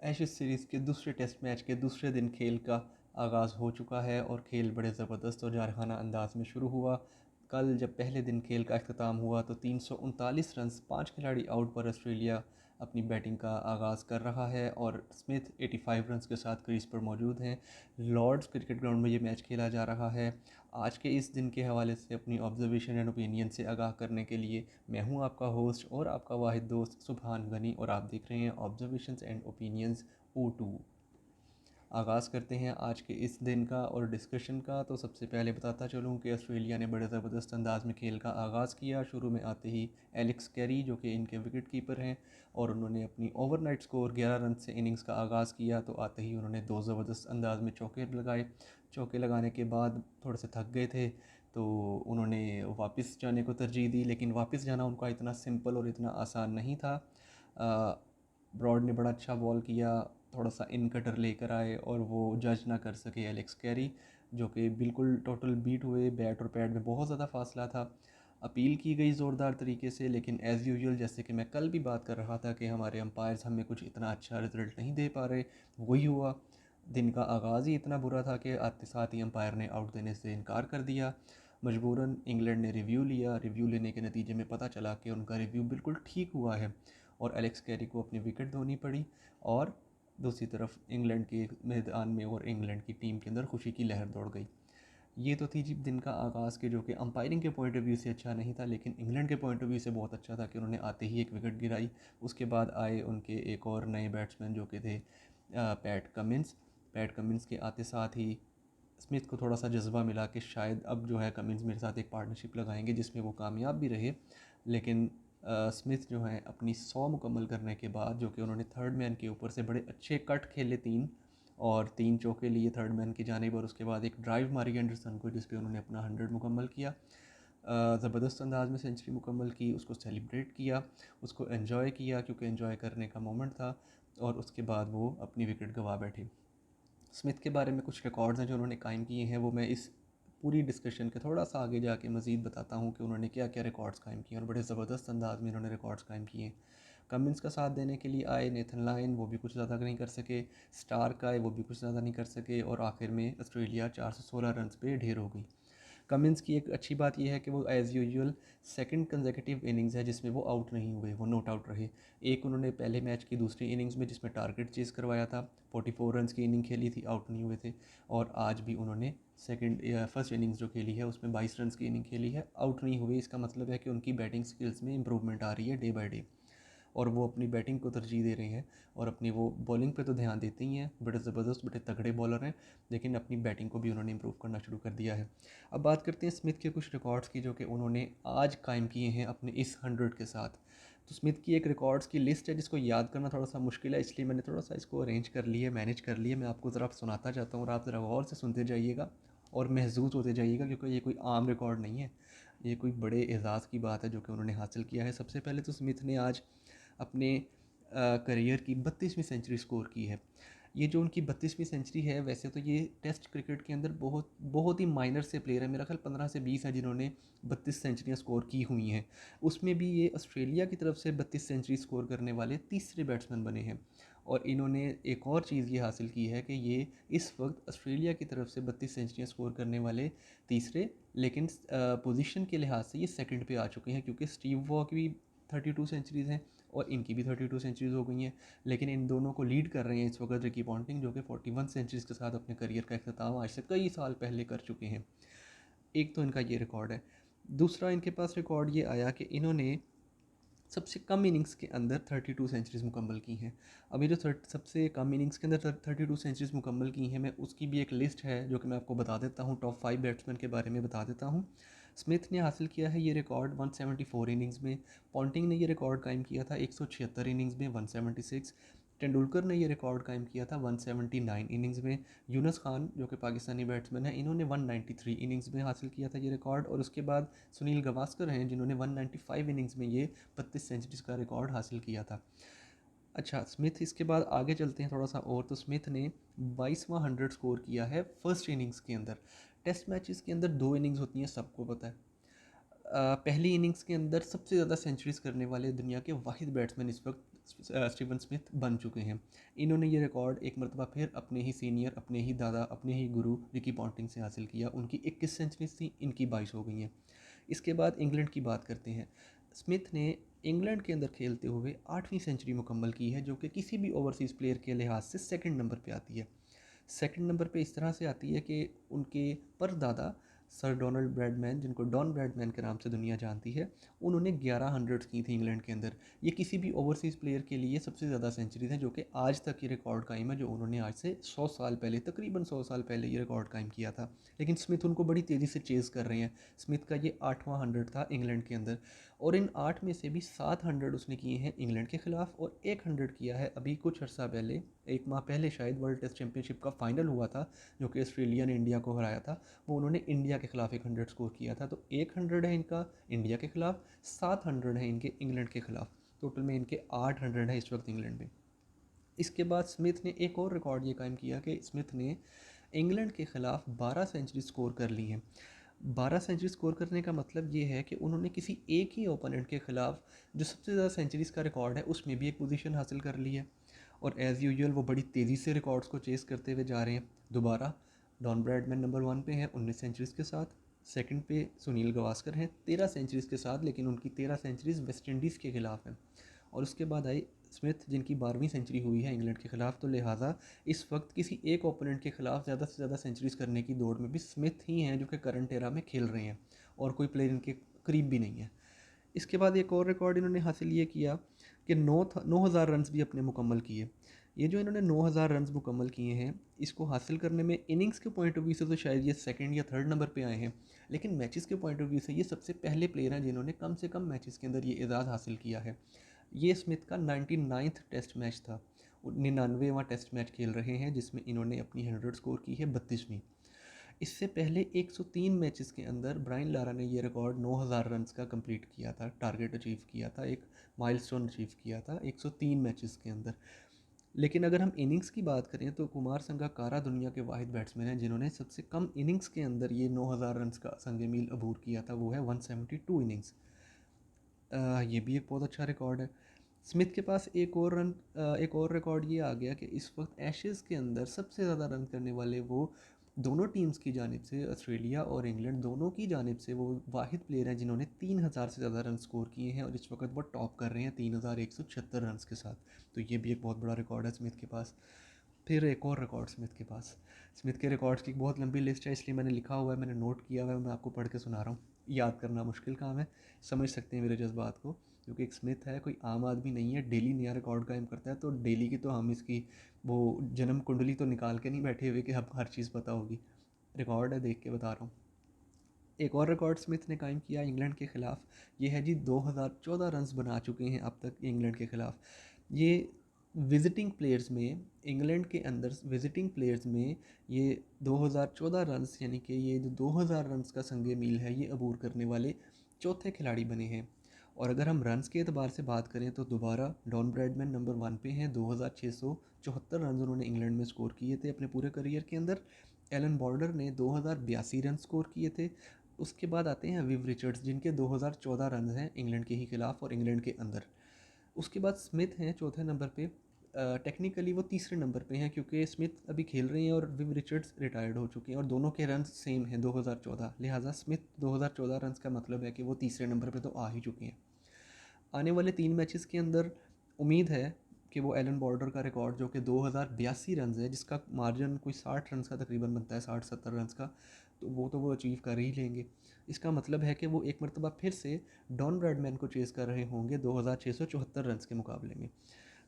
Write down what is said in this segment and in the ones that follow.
Ashes series के दूसरे test match के दूसरे दिन खेल का आगाज़ हो चुका है और खेल बड़े ज़बरदस्त और जारहाना अंदाज में शुरू हुआ। कल जब पहले दिन खेल का अख्ताम हुआ तो 339 रन्स 5 खिलाड़ी आउट पर ऑस्ट्रेलिया अपनी बैटिंग का आगाज़ कर रहा है और स्मिथ 85 रन्स के साथ क्रीज पर मौजूद हैं। लॉर्ड्स क्रिकेट ग्राउंड में ये मैच खेला जा रहा है। आज के इस दिन के हवाले से अपनी ऑब्जर्वेशन एंड ओपिनियन से आगाह करने के लिए मैं हूं आपका होस्ट और आपका वाहिद दोस्त सुबहान गनी और आप देख रहे हैं ऑब्जर्वेशंस एंड ओपिनियंस O2। आगाज़ करते हैं आज के इस दिन का और डिस्कशन का। तो सबसे पहले बताता चलूँ कि ऑस्ट्रेलिया ने बड़े ज़बरदस्त अंदाज में खेल का आगाज़ किया। शुरू में आते ही एलेक्स कैरी जो कि इनके विकेट कीपर हैं और उन्होंने अपनी ओवरनाइट स्कोर 11 रन से इनिंग्स का आगाज़ किया। तो आते ही उन्होंने दो ज़बरदस्त अंदाज में चौके लगाए। चौके लगाने के बाद थोड़े से थक गए थे तो उन्होंने वापस जाने को तरजीह दी, लेकिन वापस जाना उनका इतना सिंपल और इतना आसान नहीं था। ब्रॉड ने बड़ा अच्छा बॉल किया, थोड़ा सा इन कटर लेकर आए और वो जज ना कर सके एलेक्स कैरी, जो कि बिल्कुल टोटल बीट हुए। बैट और पैड में बहुत ज़्यादा फासला था। अपील की गई ज़ोरदार तरीके से, लेकिन एज़ यूजुअल जैसे कि मैं कल भी बात कर रहा था कि हमारे अंपायर्स हमें कुछ इतना अच्छा रिजल्ट नहीं दे पा रहे, वही हुआ। दिन का आगाज़ ही इतना बुरा था कि आते साथ ही अंपायर ने आउट देने से इनकार कर दिया। मजबूरन इंग्लैंड ने रिव्यू लिया। रिव्यू लेने के नतीजे में पता चला कि उनका रिव्यू बिल्कुल ठीक हुआ है और एलेक्स कैरी को अपनी विकेट धोनी पड़ी। और दूसरी तरफ इंग्लैंड के मैदान में और इंग्लैंड की टीम के अंदर खुशी की लहर दौड़ गई। ये तो थी जी दिन का आगाज़ के, जो कि अंपायरिंग के पॉइंट ऑफ व्यू से अच्छा नहीं था, लेकिन इंग्लैंड के पॉइंट ऑफ व्यू से बहुत अच्छा था कि उन्होंने आते ही एक विकेट गिराई। उसके बाद आए उनके एक और नए बैट्समैन जो कि थे पैट कमिंस। पैट कमिंस के आते साथ ही स्मिथ को थोड़ा सा जज्बा मिला कि शायद अब जो है कमिंस मेरे साथ एक पार्टनरशिप लगाएंगे, जिसमें वो कामयाब भी रहे। लेकिन स्मिथ जो है अपनी 100 मुकम्मल करने के बाद, जो कि उन्होंने थर्ड मैन के ऊपर से बड़े अच्छे कट खेले तीन, और तीन चौके लिए थर्ड मैन की जानिब, और उसके बाद एक ड्राइव मारी एंडरसन को जिस पे उन्होंने अपना 100 मुकम्मल किया। ज़बरदस्त अंदाज में सेंचुरी मुकम्मल की, उसको सेलिब्रेट किया, उसको एंजॉय किया क्योंकि एंजॉय करने का मोमेंट था। और उसके बाद वो अपनी विकेट गंवा बैठे। स्मिथ के बारे में कुछ रिकॉर्ड्स हैं जो उन्होंने कायम किए हैं, वो मैं इस पूरी डिस्कशन के थोड़ा सा आगे जाके मज़ीद बताता हूँ कि उन्होंने क्या क्या रिकॉर्ड्स कायम किए और बड़े ज़बरदस्त अंदाज में इन्होंने रिकॉर्ड्स कायम किए। कमिंस का साथ देने के लिए आए नेथन लायन, वो भी कुछ ज़्यादा नहीं कर सके। स्टार्क आए, वो भी कुछ ज़्यादा नहीं कर सके। और आखिर में ऑस्ट्रेलिया 416 रन पे ढेर हो गई। कमिंस की एक अच्छी बात यह है कि वो as usual second consecutive innings है जिसमें वो आउट नहीं हुए, वो नॉट आउट रहे। एक उन्होंने पहले मैच की दूसरी इनिंग्स में जिसमें टारगेट चेज़ करवाया था, 44 रन की इनिंग खेली थी, आउट नहीं हुए थे। और आज भी उन्होंने सेकंड या फर्स्ट इनिंग्स जो खेली है उसमें 22 रन की इनिंग खेली है, आउट नहीं हुए। इसका मतलब है कि उनकी बैटिंग स्किल्स में इंप्रूवमेंट आ रही है डे बाय डे, और वो अपनी बैटिंग को तरजीह दे रहे हैं। और अपनी वो बॉलिंग पे तो ध्यान देते ही हैं, बड़े ज़बरदस्त बड़े तगड़े बॉलर हैं, लेकिन अपनी बैटिंग को भी उन्होंने इंप्रूव करना शुरू कर दिया है। अब बात करते हैं स्मिथ के कुछ रिकॉर्ड्स की जो कि उन्होंने आज कायम किए हैं अपने इस 100 के साथ। तो स्मिथ की एक रिकॉर्ड्स की लिस्ट है जिसको याद करना थोड़ा सा मुश्किल है, इसलिए मैंने थोड़ा सा इसको अरेंज कर लिया, मैनेज कर लिया। मैं आपको ज़रा सुनाता चाहता हूँ और आप ज़रा गौर से सुनते जाइएगा और महसूस होते जाइएगा, क्योंकि ये कोई आम रिकॉर्ड नहीं है, ये कोई बड़े एजाज़ की बात है जो कि उन्होंने हासिल किया है। सबसे पहले तो स्मिथ ने आज अपने करियर की 32वीं सेंचुरी स्कोर की है। ये जो उनकी 32वीं सेंचुरी है, वैसे तो ये टेस्ट क्रिकेट के अंदर बहुत बहुत ही माइनर से प्लेयर है, मेरा ख्याल 15 से 20 है जिन्होंने 32 सेंचुरियाँ स्कोर की हुई हैं। उसमें भी ये ऑस्ट्रेलिया की तरफ से 32 सेंचुरी स्कोर करने वाले तीसरे बैट्समैन बने हैं। और इन्होंने एक और चीज़ ये हासिल की है कि ये इस वक्त ऑस्ट्रेलिया की तरफ से 32 सेंचुरियाँ स्कोर करने वाले तीसरे, लेकिन पोजीशन के लिहाज से ये सेकंड पे आ चुके हैं, क्योंकि स्टीव वॉ की भी 32 सेंचुरीज़ हैं और इनकी भी 32 सेंचुरीज़ हो गई हैं। लेकिन इन दोनों को लीड कर रहे हैं इस वक्त रिकी पॉन्टिंग, जो कि 41 सेंचुरीज़ के साथ अपने करियर का अख्ताम आज से कई साल पहले कर चुके हैं। एक तो इनका ये रिकॉर्ड है। दूसरा इनके पास रिकॉर्ड ये आया कि इन्होंने सबसे कम इनिंग्स के अंदर 32 सेंचुरीज़ मुकम्मल की हैं। अभी जो सबसे कम इनिंग्स के अंदर 32 सेंचुरीज़ मुकम्मल की हैं, मैं उसकी भी एक लिस्ट है जो कि मैं आपको बता देता हूँ। टॉप 5 बैट्समैन के बारे में बता देता हूँ। स्मिथ ने हासिल किया है ये रिकॉर्ड 174 इनिंग्स में। पॉन्टिंग ने ये रिकॉर्ड कायम किया था 176 इनिंग्स में 176। तेंदुलकर ने ये रिकॉर्ड कायम किया था 179 इनिंग्स में। यूनुस खान जो कि पाकिस्तानी बैट्समैन है, इन्होंने 193 इनिंग्स में हासिल किया था ये रिकॉर्ड। और उसके बाद सुनील गवास्कर हैं जिन्होंने 195 इनिंग्स में ये 32 सेंचुरीज़ का रिकॉर्ड हासिल किया था। अच्छा, स्मिथ इसके बाद आगे चलते हैं थोड़ा सा और। तो स्मिथ ने 22वां 100 स्कोर किया है फर्स्ट इनिंग्स के अंदर। टेस्ट मैचेस के अंदर दो इनिंग्स होती हैं, सबको पता है। पहली इनिंग्स के अंदर सबसे ज़्यादा सेंचुरीज़ करने वाले दुनिया के वाहिद बैट्समैन इस वक्त स्टीवन स्मिथ बन चुके हैं। इन्होंने ये रिकॉर्ड एक मरतबा फिर अपने ही सीनियर, अपने ही दादा, अपने ही गुरु रिकी पॉन्टिंग से हासिल किया। उनकी 21 सेंचुरीज थी, इनकी 22 हो गई हैं। इसके बाद इंग्लैंड की बात करते हैं। स्मिथ ने इंग्लैंड के अंदर खेलते हुए 8वीं सेंचुरी मुकम्मल की है, जो कि किसी भी ओवरसीज़ प्लेयर के लिहाज से सेकंड नंबर पे आती है। सेकंड नंबर पे इस तरह से आती है कि उनके परदादा सर डोनाल्ड ब्रैडमैन, जिनको डॉन ब्रैडमैन के नाम से दुनिया जानती है, उन्होंने 11 हंड्रेड्स की थी इंग्लैंड के अंदर। ये किसी भी ओवरसीज़ प्लेयर के लिए सबसे ज़्यादा सेंचुरीज हैं, जो कि आज तक ये रिकॉर्ड कायम है, जो उन्होंने आज से 100 साल पहले, तकरीबन 100 साल पहले ये रिकॉर्ड कायम किया था। लेकिन स्मिथ उनको बड़ी तेज़ी से चेज़ कर रहे हैं। स्मिथ का ये 8वां हंड्रेड था इंग्लैंड के अंदर, और इन 8 में से भी 7 हंड्रेड उसने किए हैं इंग्लैंड के ख़िलाफ़, और 1 हंड्रेड किया है अभी कुछ अर्सा पहले, 1 माह पहले शायद, वर्ल्ड टेस्ट चैम्पियनशिप का फाइनल हुआ था जो कि ऑस्ट्रेलिया ने इंडिया को हराया था। वो उन्होंने इंडिया के ख़िलाफ़ 1 हंड्रेड स्कोर किया था। तो 1 हंड्रेड है इनका इंडिया के ख़िलाफ़, 7 हंड्रेड है इनके इंग्लैंड के ख़िलाफ़। टोटल में इनके 8 हंड्रेड है इस वक्त इंग्लैंड में। इसके बाद स्मिथ ने एक और रिकॉर्ड ये कायम किया कि स्मिथ ने इंग्लैंड के ख़िलाफ़ 12 सेंचुरी स्कोर कर ली हैं। 12 सेंचुरी स्कोर करने का मतलब ये है कि उन्होंने किसी एक ही ओपोनेंट के ख़िलाफ़ जो सबसे ज़्यादा सेंचुरीज़ का रिकॉर्ड है उसमें भी एक पोजीशन हासिल कर ली है। और एज़ यूजुअल वो बड़ी तेज़ी से रिकॉर्ड्स को चेस करते हुए जा रहे हैं। दोबारा डॉन ब्रैडमैन नंबर 1 पे हैं 19 सेंचुरीज़ के साथ। सेकंड पे सुनील गावस्कर हैं 13 सेंचुरीज़ के साथ, लेकिन उनकी 13 सेंचुरीज़ वेस्ट इंडीज़ के ख़िलाफ़ हैं। और उसके बाद आई स्मिथ, जिनकी 12वीं सेंचुरी हुई है इंग्लैंड के ख़िलाफ़। तो लिहाजा इस वक्त किसी एक ओपोनेंट के ख़िलाफ़ ज़्यादा से ज़्यादा सेंचुरीज़ करने की दौड़ में भी स्मिथ ही हैं, जो कि करंट एरा में खेल रहे हैं, और कोई प्लेयर इनके करीब भी नहीं है। इसके बाद एक और रिकॉर्ड इन्होंने हासिल ये किया कि 9,000 रन्स भी अपने मुकम्मल किए। ये जो इन्होंने 9,000 रन्स मुकम्मल किए हैं, इसको हासिल करने में इनिंग्स के पॉइंट ऑफ व्यू से तो शायद ये सेकंड या थर्ड नंबर पे आए हैं, लेकिन मैचेस के पॉइंट ऑफ व्यू से ये सबसे पहले प्लेयर हैं जिन्होंने कम से कम मैचेस के अंदर ये एजाज़ हासिल किया है। ये स्मिथ का 99वां टेस्ट मैच था। 99वां टेस्ट मैच खेल रहे हैं, जिसमें इन्होंने अपनी 100 स्कोर की है 32वीं। इससे पहले 103 मैचेस के अंदर ब्रायन लारा ने ये रिकॉर्ड 9,000 रन्स का कंप्लीट किया था, टारगेट अचीव किया था, एक माइलस्टोन अचीव किया था 103 मैचेस के अंदर। लेकिन अगर हम इनिंग्स की बात करें तो कुमार संगकारा दुनिया के वाहिद बैट्समैन हैं जिन्होंने सबसे कम इनिंग्स के अंदर ये 9,000 रन्स का संग मील अबूर किया था, वो है 172 इनिंग्स। ये भी एक बहुत अच्छा रिकॉर्ड है। स्मिथ के पास एक और रिकॉर्ड ये आ गया कि इस वक्त एशेज़ के अंदर सबसे ज़्यादा रन करने वाले वो दोनों टीम्स की जानिब से, ऑस्ट्रेलिया और इंग्लैंड दोनों की जानिब से, वो वाहिद प्लेयर हैं जिन्होंने 3,000 से ज़्यादा रन स्कोर किए हैं, और इस वक्त वो टॉप कर रहे हैं 3,176 रन के साथ। तो ये भी एक बहुत बड़ा रिकॉर्ड है स्मिथ के पास। फिर एक और रिकॉर्ड स्मिथ के पास। स्मिथ के रिकॉर्ड्स की एक बहुत लंबी लिस्ट है, इसलिए मैंने लिखा हुआ है, मैंने नोट किया हुआ है, मैं आपको पढ़ के सुना रहा हूँ। याद करना मुश्किल काम है, समझ सकते हैं मेरे जज्बात को, क्योंकि एक स्मिथ है, कोई आम आदमी नहीं है, डेली नया रिकॉर्ड कायम करता है। तो डेली की तो हम इसकी वो जन्म कुंडली तो निकाल के नहीं बैठे हुए कि अब हर चीज़ पता होगी। रिकॉर्ड है, देख के बता रहा हूँ। एक और रिकॉर्ड स्मिथ ने कायम किया इंग्लैंड के ख़िलाफ़, ये है जी 2014 रन्स बना चुके हैं अब तक इंग्लैंड के ख़िलाफ़। ये विज़िटिंग प्लेयर्स में, इंग्लैंड के अंदर विज़िटिंग प्लेयर्स में ये 2014 रन्स, यानी कि ये जो 2000 रन्स का संगे मील है, ये अबूर करने वाले चौथे खिलाड़ी बने हैं। और अगर हम रन्स के एतबार से बात करें तो दोबारा डॉन ब्रैडमैन नंबर 1 पे हैं, 2674 रन उन्होंने इंग्लैंड में स्कोर किए थे अपने पूरे करियर के अंदर। एलन बॉर्डर ने 2082 रन स्कोर किए थे। उसके बाद आते हैं विव रिचर्ड्स, जिनके 2014 रन हैं इंग्लैंड के ही खिलाफ़ और इंग्लैंड के अंदर। उसके बाद स्मिथ हैं चौथे नंबर पे। टेक्निकली वो तीसरे नंबर पे हैं, क्योंकि स्मिथ अभी खेल रहे हैं और विव रिचर्ड्स रिटायर्ड हो चुके हैं, और दोनों के रन सेम हैं 2014, लिहाजा स्मिथ 2014 रन का मतलब है कि वो तीसरे नंबर पे तो आ ही चुके हैं। आने वाले 3 मैचेस के अंदर उम्मीद है कि वो एलन बॉर्डर का रिकॉर्ड, जो कि 2082 रन है, जिसका मार्जिन कोई 60 रन का तकरीबन बनता है, 60-70 रन का, तो वो अचीव कर ही लेंगे। इसका मतलब है कि वो एक मरतबा फिर से डॉन ब्रैडमैन को चेज़ कर रहे होंगे 2674 रन के मुकाबले में।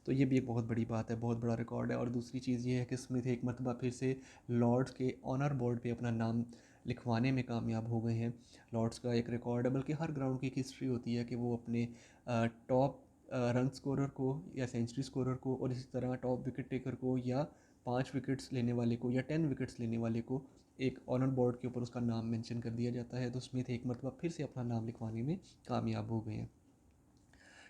तो ये भी एक बहुत बड़ी बात है, बहुत बड़ा रिकॉर्ड है। और दूसरी चीज़ ये है कि स्मिथ एक मरतबा फिर से लॉर्ड्स के ऑनर बोर्ड पे अपना नाम लिखवाने में कामयाब हो गए हैं। लॉर्ड्स का एक रिकॉर्ड है, बल्कि हर ग्राउंड की एक हिस्ट्री होती है कि वो अपने टॉप रन स्कोरर को या सेंचुरी स्कोरर को, और इसी तरह टॉप विकेट टेकर को, या 5 विकेट्स लेने वाले को, या 10 विकेट्स लेने वाले को एक ऑनर बोर्ड के ऊपर उसका नाम मेंशन कर दिया जाता है। तो स्मिथ एक मरतबा फिर से अपना नाम लिखवाने में कामयाब हो गए हैं।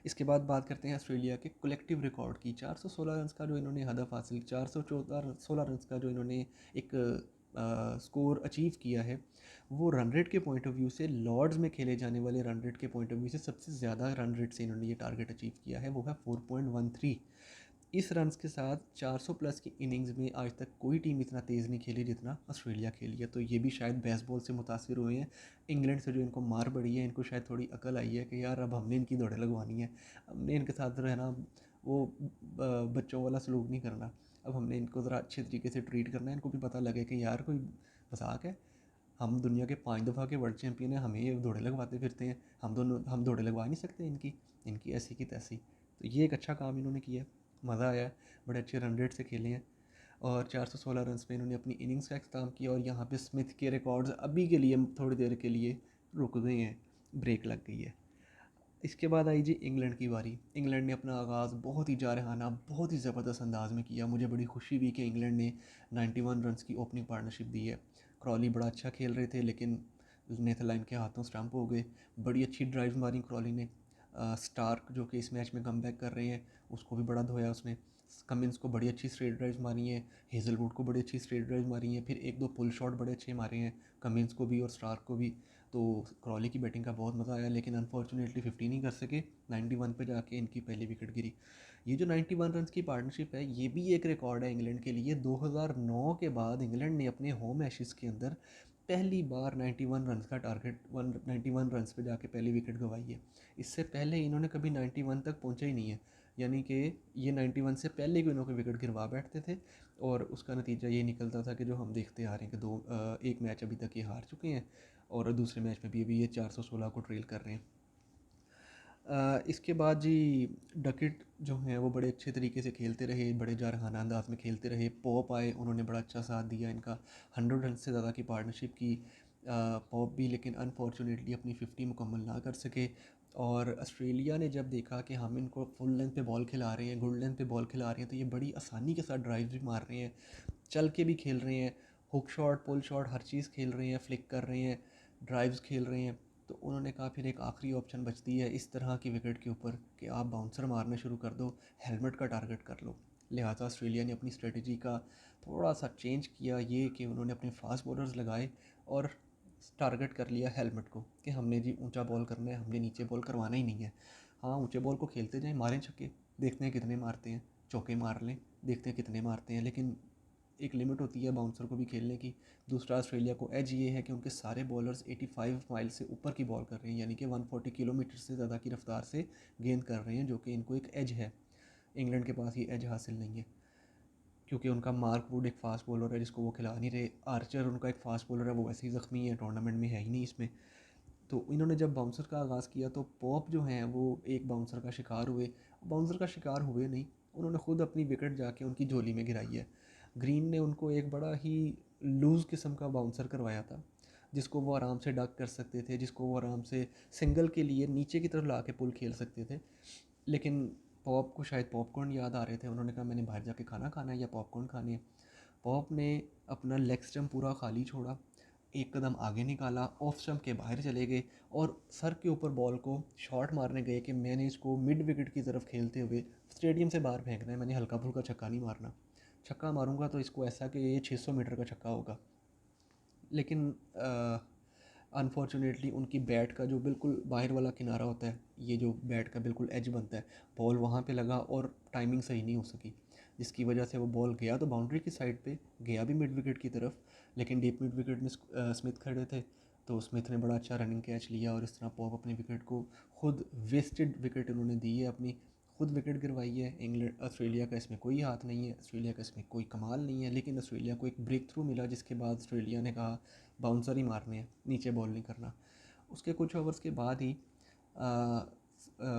इसके बाद बात करते हैं ऑस्ट्रेलिया के कलेक्टिव रिकॉर्ड की। 416 रन का जो इन्होंने हदफ हासिल, 414 16 रन का जो इन्होंने एक स्कोर अचीव किया है वो रन रेट के पॉइंट ऑफ व्यू से, लॉर्ड्स में खेले जाने वाले रन रेट के पॉइंट ऑफ व्यू से सबसे ज़्यादा रन रेट से इन्होंने ये टारगेट अचीव किया है, वो है 4.13। इस रन्स के साथ 400 प्लस की इनिंग्स में आज तक कोई टीम इतना तेज़ नहीं खेली जितना ऑस्ट्रेलिया खेली है। तो ये भी शायद बेसबॉल से मुतासिर हुए हैं, इंग्लैंड से जो इनको मार पड़ी है, इनको शायद थोड़ी अकल आई है कि यार अब हमने इनकी दौड़ें लगवानी है, हमने इनके साथ रहना, वो बच्चों वाला सलूक नहीं करना, अब हमने इनको ज़रा अच्छे तरीके से ट्रीट करना है। इनको भी पता लगे कि यार कोई मजाक है, हम दुनिया के 5 दफ़ा के वर्ल्ड चैम्पियन हैं, हमें ये दौड़े लगवाते फिरते हैं, हम दौड़े लगवा नहीं सकते इनकी, इनकी ऐसी की तैसी। तो ये एक अच्छा काम इन्होंने किया है, मज़ा आया है, बड़े अच्छे रन रेट से खेले हैं और 416 रन पे इन्होंने अपनी इनिंग्स का अख्ताम किया। और यहाँ पे स्मिथ के रिकॉर्ड्स अभी के लिए थोड़ी देर के लिए रुक गए हैं, ब्रेक लग गई है। इसके बाद आई जी इंग्लैंड की बारी। इंग्लैंड ने अपना आगाज़ बहुत ही जारहाना, बहुत ही ज़बरदस्त अंदाज में किया। मुझे बड़ी खुशी हुई कि इंग्लैंड ने 91 रन्स की ओपनिंग पार्टनरशिप दी है। क्रॉली बड़ा अच्छा खेल रहे थे लेकिन नेथरलैंड के हाथों स्टंप हो गए। बड़ी अच्छी ड्राइव मारी क्रॉली ने। स्टार्क जो कि इस मैच में कम बैक कर रहे हैं, उसको भी बड़ा धोया उसने। कमिंस को बड़ी अच्छी स्ट्रेट ड्राइव मारी है, हेज़लवुड को बड़ी अच्छी स्ट्रेट ड्राइव मारी है, फिर एक दो पुल शॉट बड़े अच्छे मारे हैं कमिंस को भी और स्टार्क को भी। तो क्रॉली की बैटिंग का बहुत मज़ा आया लेकिन अनफॉर्चुनेटली 50 नहीं कर सके। 91 पे जाके इनकी पहली विकेट गिरी। ये जो 91 रन की पार्टनरशिप है ये भी एक रिकॉर्ड है इंग्लैंड के लिए। 2009 के बाद इंग्लैंड ने अपने होम एशेज़ के अंदर पहली बार 91 रन का टारगेट 91 रन पे जाके पहली विकेट गंवाई है। इससे पहले इन्होंने कभी 91 तक पहुंचा ही नहीं है, यानी कि ये 91 से पहले भी इन्होंने विकेट गिरवा बैठते थे और उसका नतीजा ये निकलता था कि जो हम देखते आ रहे हैं कि एक मैच अभी तक ये हार चुके हैं और दूसरे मैच में भी अभी ये 416 को ट्रेल कर रहे हैं। इसके बाद जी डकेट जो हैं वो बड़े अच्छे तरीके से खेलते रहे, बड़े जारहाना अंदाज में खेलते रहे। पॉप आए, उन्होंने बड़ा अच्छा साथ दिया इनका, 100 रन से ज़्यादा की पार्टनरशिप की पॉप भी, लेकिन अनफॉर्चुनेटली अपनी 50 मुकम्मल ना कर सके। और ऑस्ट्रेलिया ने जब देखा कि हम इनको फुल लेंथ पे बॉल खिला रहे हैं, गुड लेंथ पे बॉल खिला रहे हैं, तो ये बड़ी आसानी के साथ ड्राइव भी मार रहे हैं, चल के भी खेल रहे हैं, हुक शॉट पुल शॉट हर चीज़ खेल रहे हैं, फ्लिक कर रहे हैं, ड्राइव्स खेल रहे हैं। तो उन्होंने कहा फिर एक आखिरी ऑप्शन बचती है इस तरह की विकेट के ऊपर कि आप बाउंसर मारना शुरू कर दो, हेलमेट का टारगेट कर लो। लिहाजा ऑस्ट्रेलिया ने अपनी स्ट्रेटजी का थोड़ा सा चेंज किया, ये कि उन्होंने अपने फास्ट बॉलर्स लगाए और टारगेट कर लिया हेलमेट को कि हमने जी ऊंचा बॉल करना है, हमने नीचे बॉल करवाना ही नहीं है। हाँ, ऊंचे बॉल को खेलते जाएं, मारें छक्के, देखते हैं कितने मारते हैं, चौके मार लें, देखते हैं कितने मारते हैं, लेकिन एक लिमिट होती है बाउंसर को भी खेलने की। दूसरा ऑस्ट्रेलिया को एज ये है कि उनके सारे बॉलर्स 85 माइल से ऊपर की बॉल कर रहे हैं, यानी कि 140 किलोमीटर से ज़्यादा की रफ्तार से गेंद कर रहे हैं, जो कि इनको एक एज है। इंग्लैंड के पास ये एज हासिल नहीं है क्योंकि उनका मार्क वुड एक फ़ास्ट बॉलर है जिसको वो खिला नहीं रहे। आर्चर उनका एक फ़ास्ट बॉलर है, वो वैसे ही ज़ख्मी है, टूर्नामेंट में है ही नहीं इसमें। तो इन्होंने जब बाउंसर का आगाज़ किया तो पॉप जो हैं वो एक बाउंसर का शिकार हुए। बाउंसर का शिकार हुए नहीं, उन्होंने ख़ुद अपनी विकेट जाके उनकी झोली में गिराई है। ग्रीन ने उनको एक बड़ा ही लूज़ किस्म का बाउंसर करवाया था जिसको वो आराम से डक कर सकते थे, जिसको वो आराम से सिंगल के लिए नीचे की तरफ ला के पुल खेल सकते थे। लेकिन पॉप को शायद पॉपकॉर्न याद आ रहे थे, उन्होंने कहा मैंने बाहर जाके खाना खाना है या पॉपकॉर्न खाने हैं। पॉप ने अपना लेग स्टम्प पूरा खाली छोड़ा, एक कदम आगे निकाला, ऑफ स्टम्प के बाहर चले गए और सर के ऊपर बॉल को शॉट मारने गए कि मैंने इसको मिड विकेट की तरफ खेलते हुए स्टेडियम से बाहर फेंकना है, मैंने हल्का फुल्का छक्का नहीं मारना, छक्का मारूंगा तो इसको ऐसा कि ये 600 मीटर का छक्का होगा। लेकिन अनफॉर्चुनेटली उनकी बैट का जो बिल्कुल बाहर वाला किनारा होता है, ये जो बैट का बिल्कुल एज बनता है, बॉल वहाँ पे लगा और टाइमिंग सही नहीं हो सकी, जिसकी वजह से वो बॉल गया तो बाउंड्री की साइड पे गया भी मिड विकेट की तरफ, लेकिन डीप मिड विकेट में स्मिथ खड़े थे तो स्मिथ ने बड़ा अच्छा रनिंग कैच लिया और इस तरह पॉप अपनी विकेट को खुद वेस्टेड विकेट उन्होंने दी है, अपनी खुद विकेट गिरवाई है। इंग्लैंड ऑस्ट्रेलिया का इसमें कोई हाथ नहीं है, ऑस्ट्रेलिया का इसमें कोई कमाल नहीं है, लेकिन ऑस्ट्रेलिया को एक ब्रेक थ्रू मिला जिसके बाद ऑस्ट्रेलिया ने कहा बाउंसर ही मारने हैं, नीचे बॉल नहीं करना। उसके कुछ ओवर्स के बाद ही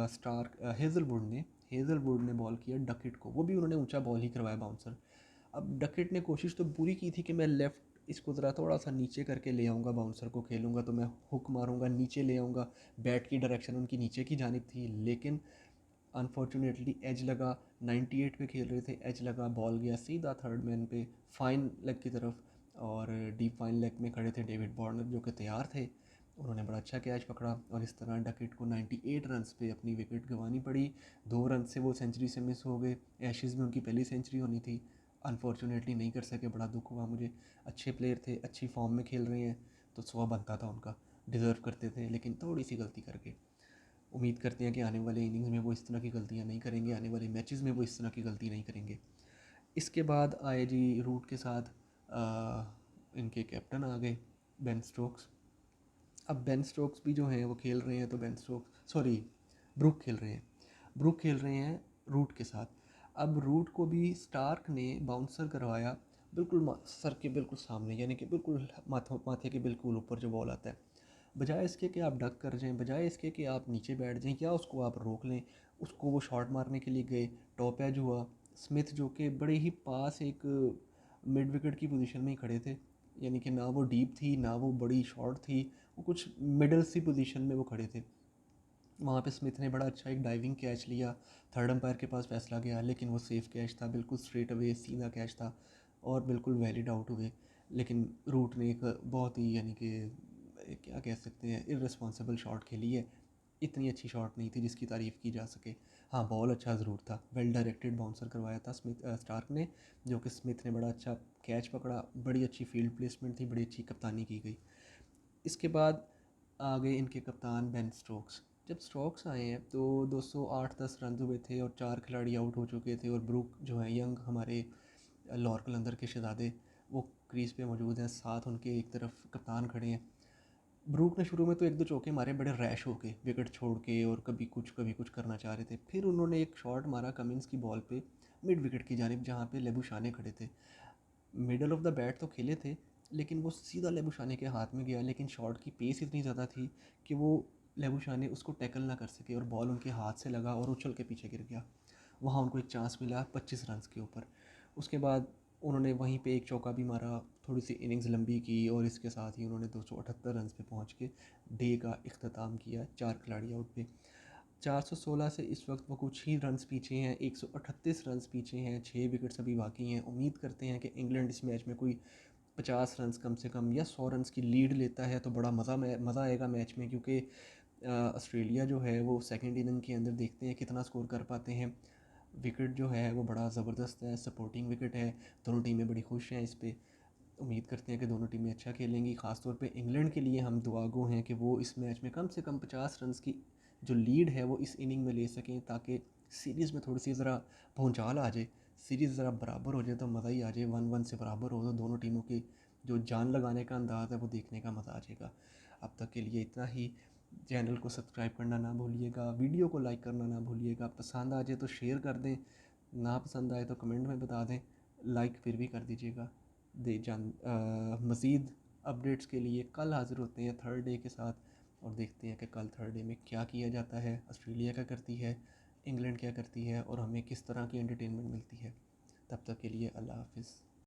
स्टार्क हेज़लवुड ने बॉल किया डकेट को, वो भी उन्होंने ऊंचा बॉल ही करवाया बाउंसर। अब डकेट ने कोशिश तो पूरी की थी कि मैं लेफ़्ट इसको ज़रा थोड़ा सा नीचे करके ले आऊँगा, बाउंसर को खेलूँगा तो मैं हुक मारूँगा, नीचे ले आऊँगा, बैट की डायरेक्शन उनकी नीचे की जानिब थी, लेकिन अनफॉर्चुनेटली एज लगा, 98 पे खेल रहे थे, एज लगा, बॉल गया सीधा थर्ड मैन पे फाइन लेग की तरफ और डीप फाइन लेग में खड़े थे डेविड वार्नर जो कि तैयार थे, उन्होंने बड़ा अच्छा कैच पकड़ा और इस तरह डकेट को 98 रन्स पे अपनी विकेट गंवानी पड़ी। 2 रन से वो सेंचुरी से मिस हो गए, एशेज़ में उनकी पहली सेंचुरी होनी थी। अनफॉर्चुनेटली नहीं कर सके, बड़ा दुख हुआ मुझे। अच्छे प्लेयर थे, अच्छी फॉर्म में खेल रहे हैं, तो 100 बनता था उनका, डिज़र्व करते थे, लेकिन थोड़ी सी गलती करके। उम्मीद करते हैं कि आने वाले इनिंग्स में वो इस तरह की गलतियाँ नहीं करेंगे, आने वाले मैचेस में वो इस तरह की गलती नहीं करेंगे। इसके बाद आए जी रूट के साथ इनके कैप्टन आ गए, बेन स्टोक्स। अब बेन स्टोक्स भी जो हैं वो खेल रहे हैं, तो बेन स्टोक्स सॉरी ब्रूक खेल रहे हैं, ब्रूक खेल रहे हैं रूट के साथ। अब रूट को भी स्टार्क ने बाउंसर करवाया बिल्कुल सर के बिल्कुल सामने, यानी कि बिल्कुल माथे के बिल्कुल ऊपर जो बॉल आता है। बजाय इसके कि आप डक कर जाएं, बजाय इसके कि आप नीचे बैठ जाएं या उसको आप रोक लें, उसको वो शॉट मारने के लिए गए। टॉप एज हुआ, स्मिथ जो कि बड़े ही पास एक मिड विकेट की पोजीशन में ही खड़े थे, यानी कि ना वो डीप थी ना वो बड़ी शॉर्ट थी, वो कुछ मिडल सी पोजीशन में वो खड़े थे। वहाँ पे स्मिथ ने बड़ा अच्छा एक डाइविंग कैच लिया, थर्ड अंपायर के पास फैसला गया, लेकिन वो सेफ कैच था, बिल्कुल स्ट्रेट अवे सीधा कैच था और बिल्कुल वैलिड आउट हुए। लेकिन रूट ने एक बहुत ही, यानी कि क्या कह सकते हैं, इररिस्पॉन्सिबल शॉट खेली है। इतनी अच्छी शॉट नहीं थी जिसकी तारीफ़ की जा सके। हाँ, बॉल अच्छा ज़रूर था, वेल डायरेक्टेड बाउंसर करवाया था स्टार्क ने, जो कि स्मिथ ने बड़ा अच्छा कैच पकड़ा, बड़ी अच्छी फील्ड प्लेसमेंट थी, बड़ी अच्छी कप्तानी की गई। इसके बाद आ गए इनके कप्तान बेन स्टोक्स। जब स्टोक्स आए हैं तो 208-10 रन हुए थे और 4 खिलाड़ी आउट हो चुके थे, और ब्रूक जो है यंग हमारे लाहौर कलंदर के शहजादे, वो क्रीज़ पे मौजूद हैं, साथ उनके एक तरफ कप्तान खड़े हैं। ब्रूक ने शुरू में तो 1-2 चौके मारे बड़े रैश होके, विकेट छोड़ के, और कभी कुछ करना चाह रहे थे। फिर उन्होंने एक शॉट मारा कमिंस की बॉल पे मिड विकेट की जानिब, जहाँ पे लेबुशाने खड़े थे। मिडल ऑफ द बैट तो खेले थे, लेकिन वो सीधा लेबुशाने के हाथ में गया, लेकिन शॉट की पेस इतनी ज़्यादा थी कि वो लेबुशाने उसको टैकल ना कर सके, और बॉल उनके हाथ से लगा और उछल के पीछे गिर गया। वहाँ उनको एक चांस मिला 25 रन के ऊपर। उसके बाद उन्होंने वहीं पे एक चौका भी मारा, थोड़ी सी इनिंग्स लंबी की, और इसके साथ ही उन्होंने 278 रन पे पहुँच के डे का इख्तिताम किया 4 खिलाड़ी आउट पे। 416 से इस वक्त वो कुछ ही रन्स पीछे हैं, 138 रन्स पीछे हैं, 6 विकेट्स अभी बाकी हैं। उम्मीद करते हैं कि इंग्लैंड इस मैच में कोई 50 रन्स कम से कम या 100 रन्स की लीड लेता है तो बड़ा मज़ा आएगा मैच में, क्योंकि ऑस्ट्रेलिया जो है वो सेकंड इनिंग के अंदर देखते हैं कितना स्कोर कर पाते हैं। विकेट जो है वो बड़ा ज़बरदस्त है, सपोर्टिंग विकेट है, दोनों टीमें बड़ी खुश हैं इस पर। उम्मीद करते हैं कि दोनों टीमें अच्छा खेलेंगी। ख़ासतौर पे इंग्लैंड के लिए हम दुआगो हैं कि वो इस मैच में कम से कम 50 रन्स की जो लीड है वो इस इनिंग में ले सकें, ताकि सीरीज़ में थोड़ी सी ज़रा भूचाल आ जाए, सीरीज़ ज़रा बराबर हो जाए तो मज़ा ही आ जाए। 1-1 से बराबर हो तो दोनों टीमों की जो जान लगाने का अंदाज़ है वो देखने का मज़ा आ जाएगा। अब तक के लिए इतना ही। चैनल को सब्सक्राइब करना ना भूलिएगा, वीडियो को लाइक करना ना भूलिएगा, पसंद आ जाए तो शेयर कर दें, ना पसंद आए तो कमेंट में बता दें, लाइक फिर भी कर दीजिएगा। मज़ीद अपडेट्स के लिए कल हाज़िर होते हैं थर्ड डे के साथ, और देखते हैं कि कल थर्ड डे में क्या किया जाता है, ऑस्ट्रेलिया क्या करती है, इंग्लैंड क्या करती है, और हमें किस तरह की एंटरटेनमेंट मिलती है। तब तक के लिए अल्लाह हाफ़िज़।